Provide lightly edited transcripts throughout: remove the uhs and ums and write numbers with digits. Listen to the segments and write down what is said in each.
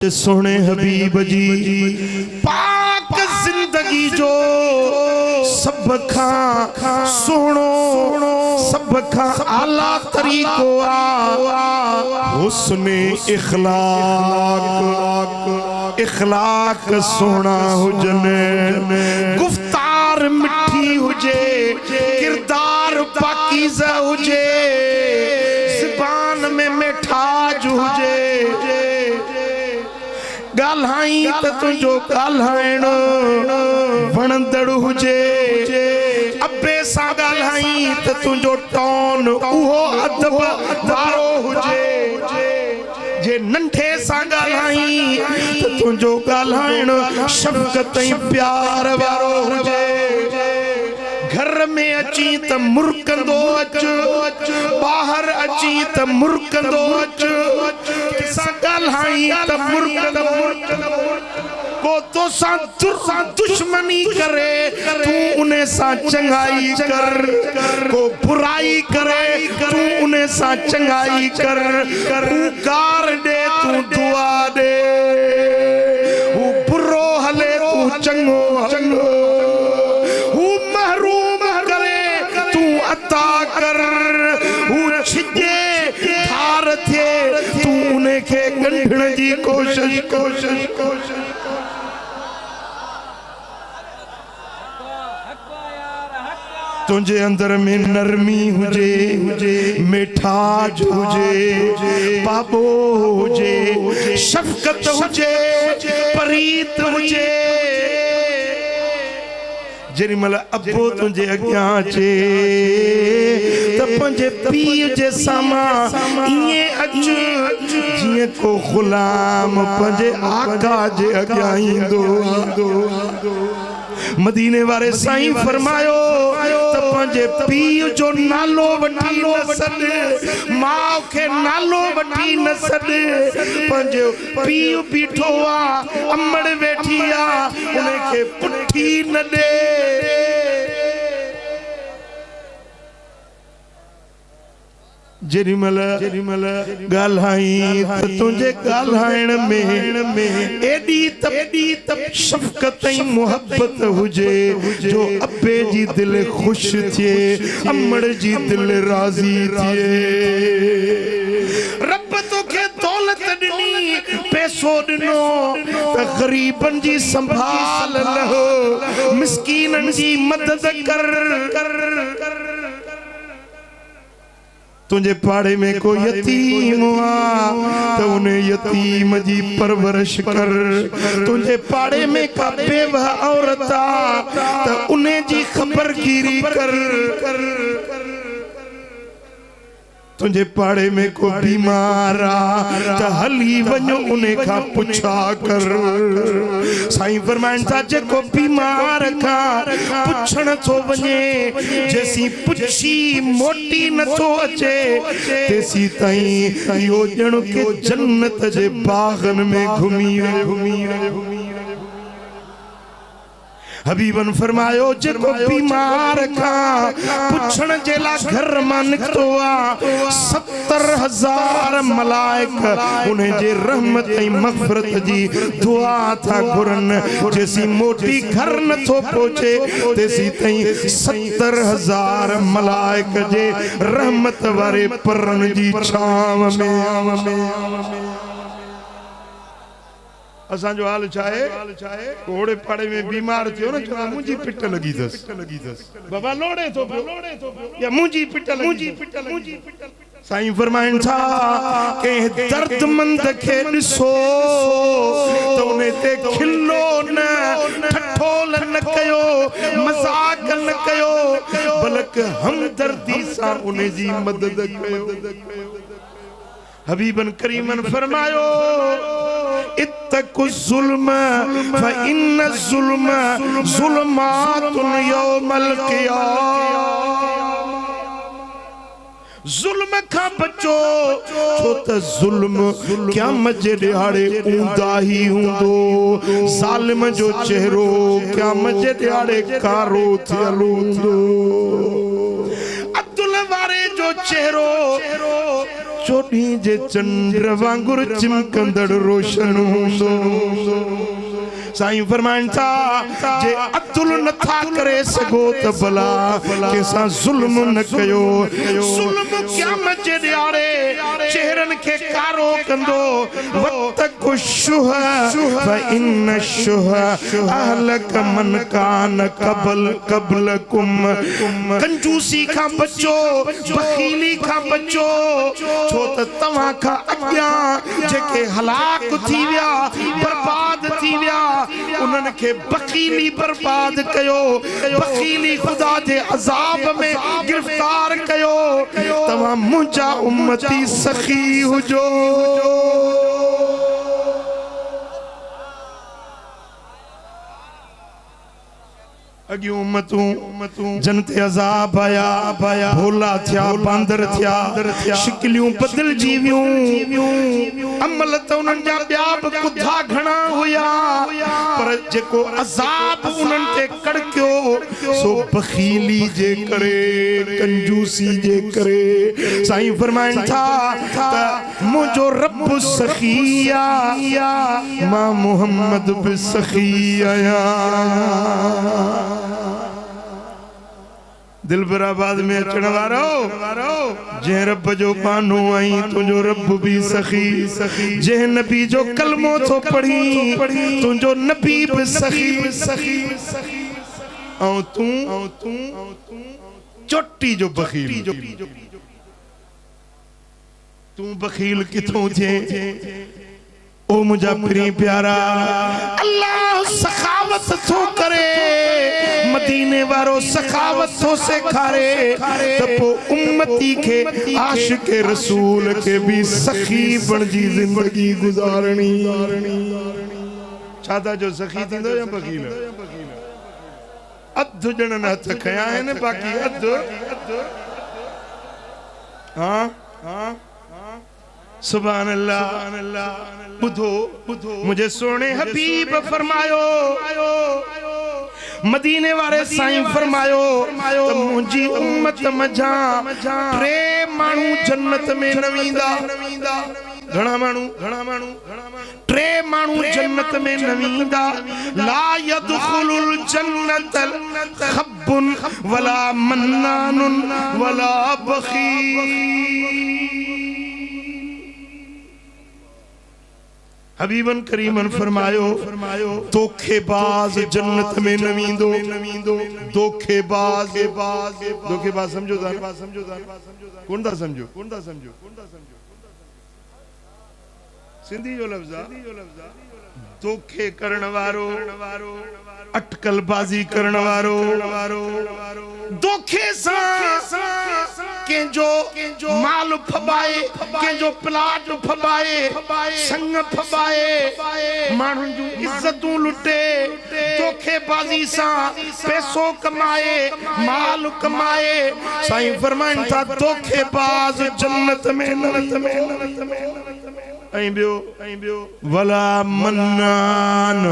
सोने हबीब जी पाक जिंदगी जो सब खा सुनो सब खा आला तरीको हुस्ने इखलाक सोना हुजने गुफ्तार मिठी हुजे किरदार पाकीज़ा हुजे ज़ुबान में मिठाज हुजे गाल्हाई त तुझो गाल्हाइण वणंदड़ हुजे अब्बे सा गाल्हाई त तुझो टोन उहो अदब वारो हुजे जे नंढे सा गाल्हाई त तुझो गाल्हाइण शफ़क़त ऐं प्यार वारो हुजे घर में अची त मुरकंदो अच बाहर अची त मुरकंदो अच सा गाल्हाई त मुरकंदो को तो सा दुश्मनी करे तू उन्हें सा चंगाई कर को बुराई करे तू उन्हें सा चंगाई कर पुकार दे तू दुआ दे वो बुरो हले तू चंगो चंगो अता कर छिजे धार थे तू उन्हें के गंढण जी कोशिश तुझे अंदर में नरमी हुजे मिठाज हुजे बाबो हुजे शफकत हुजे परीत हुजे जेरी मल अबो तुझे अग्यां अचे त पंजे पीउ जे सामा इए अच जिए को गुलाम पंजे आका जे अग्यां ईंदो मदीने वारे साईं फरमायो त पंजे पीउ जो नालो वठी न सॾ माउ खे नालो वठी न सॾ पंहिंजो पीउ बीठो आ अमड़ वेठी आ उनखे पुठी न ॾे जेरीमल गाल्हाई त तुझे गाल्हाइण में एडी तब शफकत ऐं मोहब्बत हुजे जो अब्बे जी दिल खुश थिए अमड़ जी दिल राज़ी थिए रब तोखे दौलत ॾिनी पैसो ॾिनो त गरीबन जी संभाल लहो मिस्कीनन जी मदद कर तुझे पाड़े में कोई यतीम हुआ तो उन्हें यतीम जी परवरिश कर तुझे पाड़े में का बेवा औरत तो उन्हें जी खबरगिरी कर तुझे पाड़े में को बीमार त हली वञो उन्हें का पुछा कर साईं फरमाइनि था जेको बीमार का पुछण थो वञे जेसी पुछी मोटी न थो अचे तेसी ताईं इहो ॼण के जन्नत जे बागन में घुमी हबीबन फरमायो जेको बीमार का पुछण जे ला घर मां निकतो आ 70,000 मलाइक उन्हें जे रहमत ऐं मग़फ़िरत जी दुआ था घुरन जेसी मोटी घर न थो पहुचे तेसी ताईं 70,000 मलाइक जे रहमत वारे परन जी छाव में असां जो हाल चाहे कोड़े पाड़े में बीमार थियो न चवा मुंजी पिट लगी थस बाबा लोड़े तो या मुंजी पिट साईं फरमाइनि था के दर्दमंद खे ॾिसो तो उन्हें ते खिलो न ठठोल न कयो मजाक न कयो बल्कि हमदर्दी सां उन्हें जी मदद कयो हबीबन करीमन फरमायो इत्तक़ु ज़ुल्म फ़इन्न ज़ुल्म ज़ुल्मातुन यौमल क़ियामह जुल्म का बचो छो त जुल्म क़यामत जे ॾियारे ऊंदा ही हूंदो ज़ालिम जो चेहरो क़यामत जे ॾियारे कारो थियल हूंदो अब्दुल वारे जो चेहरो चोटी जे चंद्र वांगुर चिमकंदड़ रोशन हूंदो। साईं फरमाइनि था जे अतुल नथा करे सघो त भला कंहिंसां ज़ुल्म न कयो। ज़ुल्म क़यामत जे ॾियारे चेहरनि खे कारो कंदो। वत्तक़ु शुह फ़इन्न शुह अहलक मन कान क़ब्लकुम। कंजूसी खां बचो, बख़ीली खां बचो, छो त तव्हां खां अॻियां जेके हलाक थी विया, बर्बाद थी विया, उन्हनि खे बख़ीली बर्बाद कयो, बख़ीली खुदा जे अज़ाब में गिरफ्तार कयो। तव्हां मुंहिंजा उम्मती सखी हुजो। अॻियूं उम्मतूं जनत अज़ाब आया, भोला थिया, बांदर थिया, शिकलियूं बदिलजी वियूं। अमल त उन्हनि जा ॿिया बि कुधा घणा हुया, पर जेको अज़ाब उन्हनि ते कड़कियो सो बख़ीली जे करे, कंजूसी जे करे। साईं फरमाइनि था त मुंहिंजो रब सखी आ, मां मोहम्मद बि सखी आहियां। दिलबराबाद में अचण वारो जंहिं रब जो बानो आई, तुंहिंजो रब भी सखी। जंहिं नबी जो कलमो थो पढ़ी, तुंहिंजो नबी भी सखी। ऐं तूं चोटी जो बख़ील। तूं बख़ील किथों थिए? ओ मुझा प्री प्यारा, अल्लाह सखावत थो करे, मदीने वारो सखावत थो सेखारे, त पो उम्मती के आशिक रसूल के भी सखी बणजी जिंदगी गुजारणी। छाता जो सखी थींदो या बख़ील? अधु ॼणनि हथ खया आहिनि, बाक़ी अधु हाँ सुभान अल्लाह। बुधो मुझे सोने हबीब फरमायो, मदीने वारे साईं फरमायो त मुंहिंजी उम्मत मझा टे माण्हू जन्नत में न वेंदा। घणा माण्हू टे माण्हू जन्नत में न वेंदा। ला यदखुलुल जन्नत खब्बुन वला मन्नानुन वला बख़ील। हबीबन करीमन फरमायो धोखेबाज जन्नत में न वेंदो। धोखेबाज समझो था? कौन था समझो? सिंधी जो लफ्ज़ धोखे करण वारो, अटकलबाजी करण वारो, धोखे सां कंहिंजो माल फबाए, कंहिंजो प्लाट फबाए, संग फबाए, माण्हुनि जूं इज़तूं लुटे, धोखेबाजी सां पैसो कमाए, माल कमाए। साईं फरमाइनि था धोखेबाज जन्नत में न। ऐं ॿियो वला मन्नान,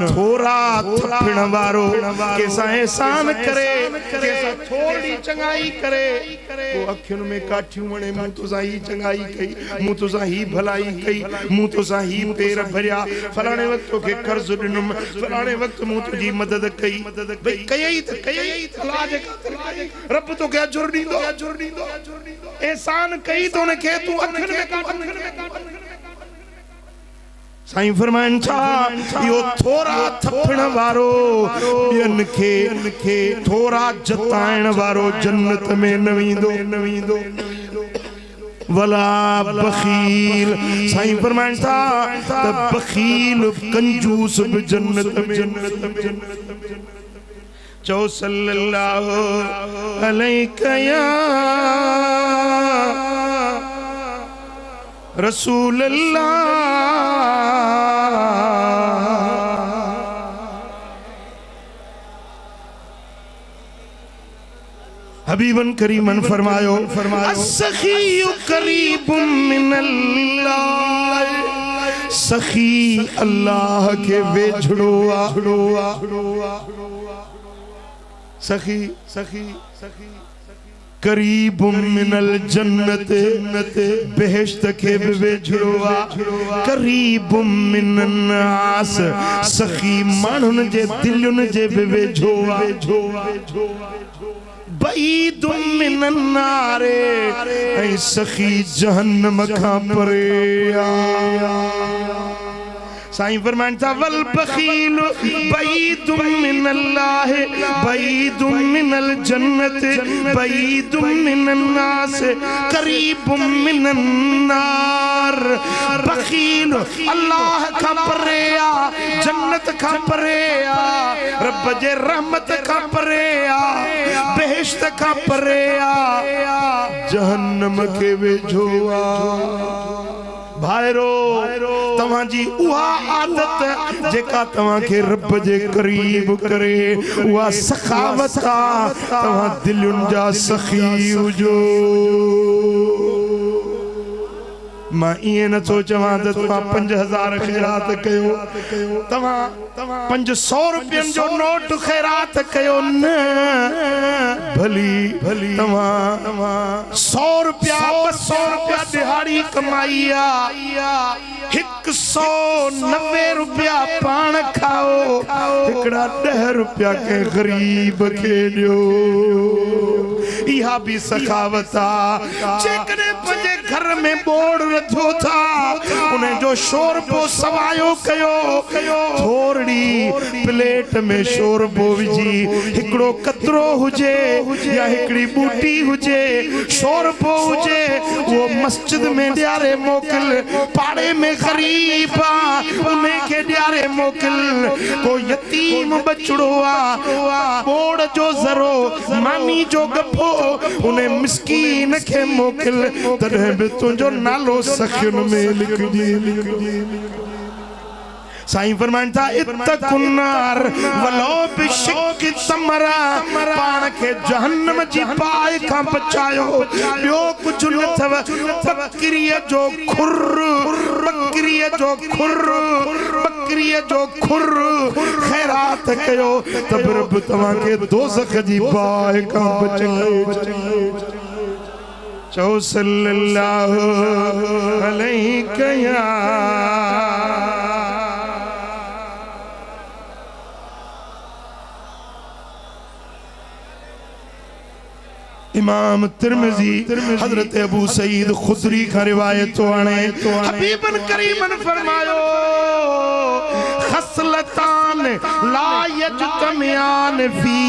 थोरा थपण वारो, कंहिंसां एहसान करे, कंहिंसां थोरी चङाई करे, पोइ अखियुनि में काठियूं वणे, मूं तोसां ही चङाई कई, मूं तोसां ही भलाई कई, मूं तोसां ही पेर भरिया, फलाणे वक़्त तोखे कर्ज़ ॾिनुमि, फलाणे वक़्त मूं तुंहिंजी मदद कई। भई कयई त अलाह जे ख़ातिर रब तोखे अजुर ॾींदो। एहसान कई त उनखे तूं अखियुनि में काठ। साईं फरमाइनि था इहो थोरा थपण वारो, ॿियनि खे थोरा जताइण वारो जन्नत में न वेंदो। वला बख़ील, साईं फरमाइनि था त बख़ील कंजूस बि जन्नत में। चओ सल्लल्लाहु अलैहि या रसूल अल्लाह। हबीबन करीमन फरमायो अस्सखी करीबुम मिनल्लाह। सखी अल्लाह के वेझड़ो आ। सखी करीब मिनल जन्नत बेहश्त के वेझड़ोआ करीब मिनन्नास सखी मानुन जे दिलुन जे वेझोआ बईद मिनन्नारे ऐ सखी जहन्नम खां परे साईं फरमान था वल बखील बईद मिनल्लाह बईद मिनल जन्नत बईद मिनन्नास करीब मिनन्नार बखील अल्लाह का परेया जन्नत का परेया रब जे रहमत का परेया बेहश्त का परेया जहन्नम के वेझोआ भाईरो तव्हां जी उहा आदत जेका तव्हां के रब जे करीब करे उहा सखावत तव्हां दिलुन जा सखी हुजो मां इए न सोचवां त तव्हां 5000 खैरात कयो तव्हां 500 रुपयन जो नोट खैरात कयो न भली तव्हां 100 रुपया 200 रुपया दिहाड़ी कमाई आ 190 रुपया पान खाओ एकड़ा 10 रुपया के गरीब के दियो इहा भी सखावत आ जेकने पंजे घर में बोर्ड रखो था उन्हें जो शोरबो सवायो कयो थोड़ी प्लेट में शोरबो विजी हिकड़ो कतरो हुजे या हिकड़ी बूटी हुजे शोरबो हुजे वो मस्जिद में ॾियारे मोकिल पाड़े में गरीब उन्हें के ॾियारे मोकिल को यतीम बचड़ो आ बोड़ जो ज़रो मानी जो गफो उन्हें मिस्कीन के मोकिल तॾहिं बि तुंहिंजो नालो सखियुन में लिखजी साईं फरमान था इत्तकुन्नार वलो बिशिक तमरा पान के जहन्नम जी पाए खां बचायो ॿियो कुछ न थव बकरीअ जो खुर खैरात कयो तब रब तव्हां के दोज़ख जी पाए खां बचायो चो सल्लल्लाहु अलैहि या इमाम तिरमिज़ी हजरत अबू सईद खुदरी का रिवायत तो आने हबीबन करीमन फरमायो खसलतान ला यजतमियान फी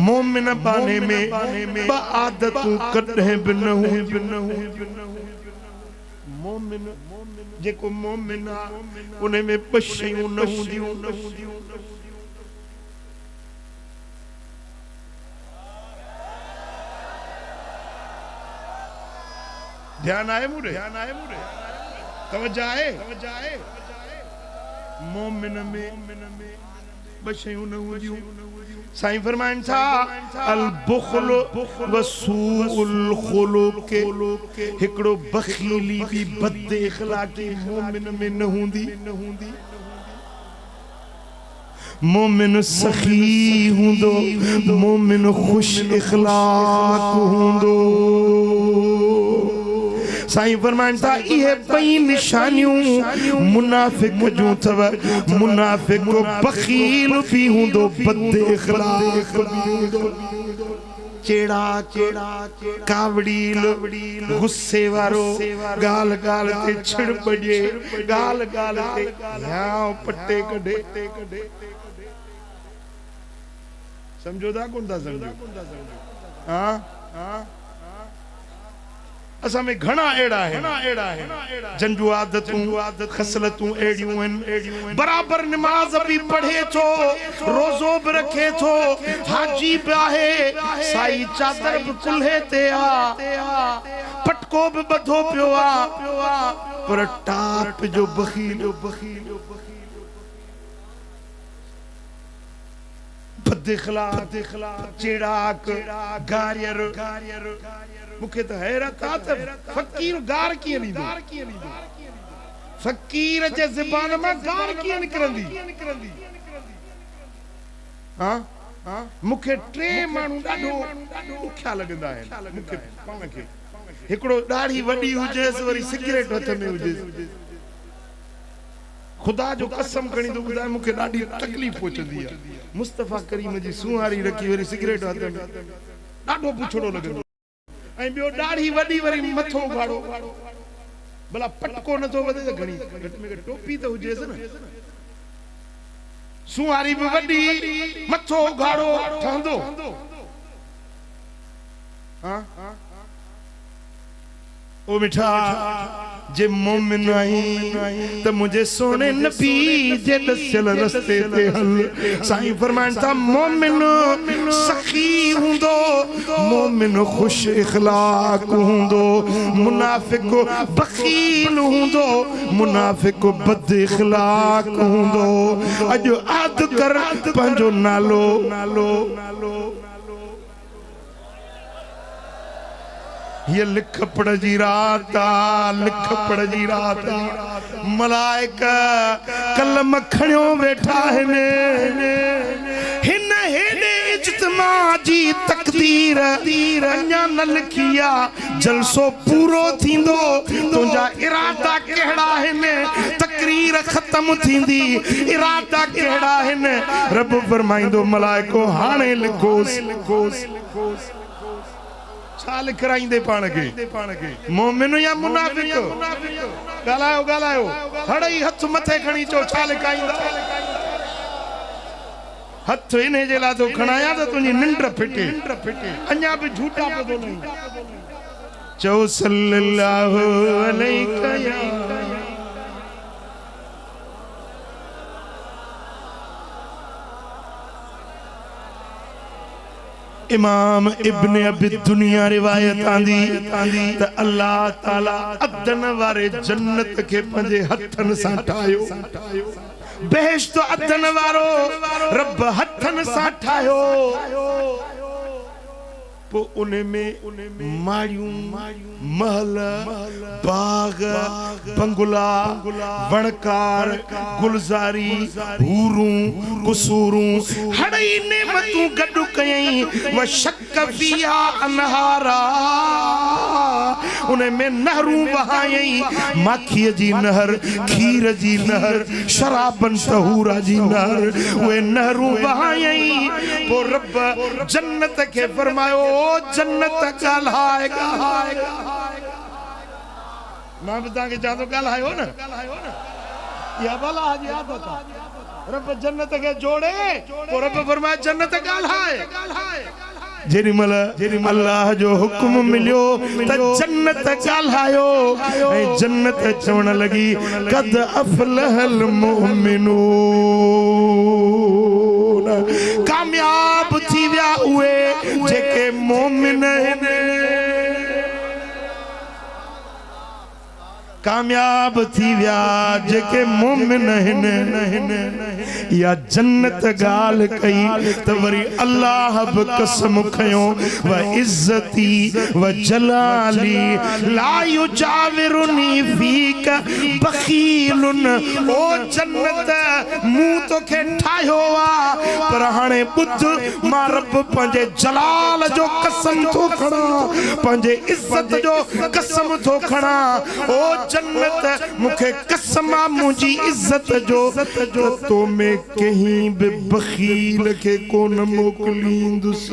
मोमिन बाने में बादतु कदे बिन मोमिन जेको मोमिन उन्हें में बशयूं न हुंदियूं ध्यान आए मुझे तवज्जो आए मोमिन में बशयूं न हुंदियूं साईं फरमान था अल बुखल वसूल खुलुक हिकड़ो बखीली भी बद इखलाकी मोमिन में न हुंदी मोमिन सखी हुंदो मोमिन खुश इखलाक हुंदो साईं फरमान था ये बई निशानियों मुनाफिक जो थव मुनाफिक बखील भी हुंदो बद इखलाक चेड़ा कावड़ील गुस्से वारो गाल गाल ते छिड़ बजे गाल गाल ते याओ पट्टे कढे समझो दा कोन दा समझो हां असा में घना एड़ा है जंजू आदतूं खसलतूं एड़ियूं बराबर नमाज भी पढ़े थो रोजो भी रखे थो हाजी भी आहे साई चादर भी कुल्हे ते आ पटको भी बधो पियो आ पर टाप जो बखील बदखलाक चिड़ाक गारियर मुखे तो हैरत आ त फकीर गार किए लीदो फकीर जे ज़बान में गार किए निकरंदी हां मुखे टे मानू डाढो ख्याल लगंदा है मुखे पाण के एकड़ो दाढ़ी वडी हुजेस वरी सिगरेट हथ में हुजेस खुदा जो कसम खणी तो बुधाए मुखे डाढी तकलीफ पहुंचदी है मुस्तफा करीम जी सुहारी रखी वरी सिगरेट हथ में डाढो पुछड़ो लगंदो ऐ बियो दाढ़ी वडी वरी मथो गाड़ो भला पटको न तो वदे घणी घट में टोपी तो हुजेस न सुहारी भी वडी मथो गाड़ो ठहंदो हां ओ मिठा जे मोमिन आई तो मुझे सोने नबी जे दसल रस्ते ते हल साईं फरमान था मोमिन सखी हुंदो मोमिन खुश इखलाक हुंदो मुनाफिक बखील हुंदो मुनाफिक बद इखलाक हुंदो अजो आद कर पंजो नालो ये लिख पढ़ जी रात मलाइका कलम खणियो वेठा हिने हिन हेडे इज्तिमा जी तकदीर अञा न लिखिया जलसो पूरो थींदो तुंजा इरादा केड़ा हिने तकरीर खत्म थींदी इरादा केड़ा हिने रब फरमाइंदो मलाइको हाणे लिखोस छाल कराइंदे पाण के मोमिन या मुनाफिक गालायो हड़ई हथ मथे खणी चो छाल काइंदा हथ इने जे ला तो खणाया तो तुनी निंड फिटे अन्या भी झूठा पे नहीं चो सल्लल्लाहु अलैहि या इमाम इब्न अबी दुनिया रिवायत आंदी त अल्लाह ताला अदन वारे जन्नत के पंजे हथन सा ठायो बेहश्त अदन वारो रब हथन सा ठायो पो उन्हें में माड़ियूं महल बाग बंगला वणकार गुलजारी हूरूं कुसूरूं हड़ई नेमतूं गडु कयई व शक फिया अनहारा उन्हें में नहरूं बहायई माखी जी नहर खीर जी नहर शराबन तहूरा जी नहर वे नहरूं बहायई पो रब जन्नत के फरमायो जन्नत गालाएगा मां बता के जादो गालायो ना या भला आज याद होता रब जन्नत के जोड़े और रब फरमाए जन्नत गालाए जेरिमल अल्लाह जो हुक्म मिलियो त जन्नत गालायो ए जन्नत चवण लगी कद अफलहल मुमिनून कामयाब थी विया उए जेके मोमिन हने कामयाब थी विया जेके मोमिन हने या जन्नत गाल कई त वरी अल्लाह ब कसम खयो व इज्जती व जलाली ला युजाविरुनी फीक बखीलुन ओ जन्नत मुंह तो के ठायो आ पर हाणे बुध मां रब पंजे जलाल जो कसम थो खणा पंजे इज्जत जो कसम थो खणा ओ जन्नत मुखे कसम मुझी इज्जत जो तो मैं कहीं भी बखील के कोन मोकलींदुस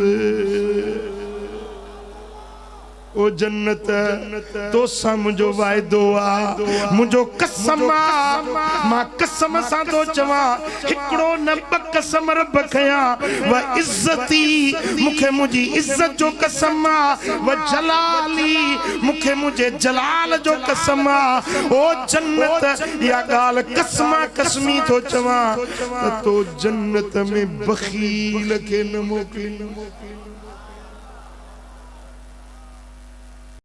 ओ जन्नत तो सा मुझो वायदो आ मुझो कसम मां कसम सा तो चवा हिकड़ो न ब कसम रब खया व इज्जती मुखे मुझी इज्जत जो कसम व जलाली मुखे मुझे जलाल जो कसम ओ जन्नत या गाल कसम कसमी तो चवा तो जन्नत में बखील के न मोकली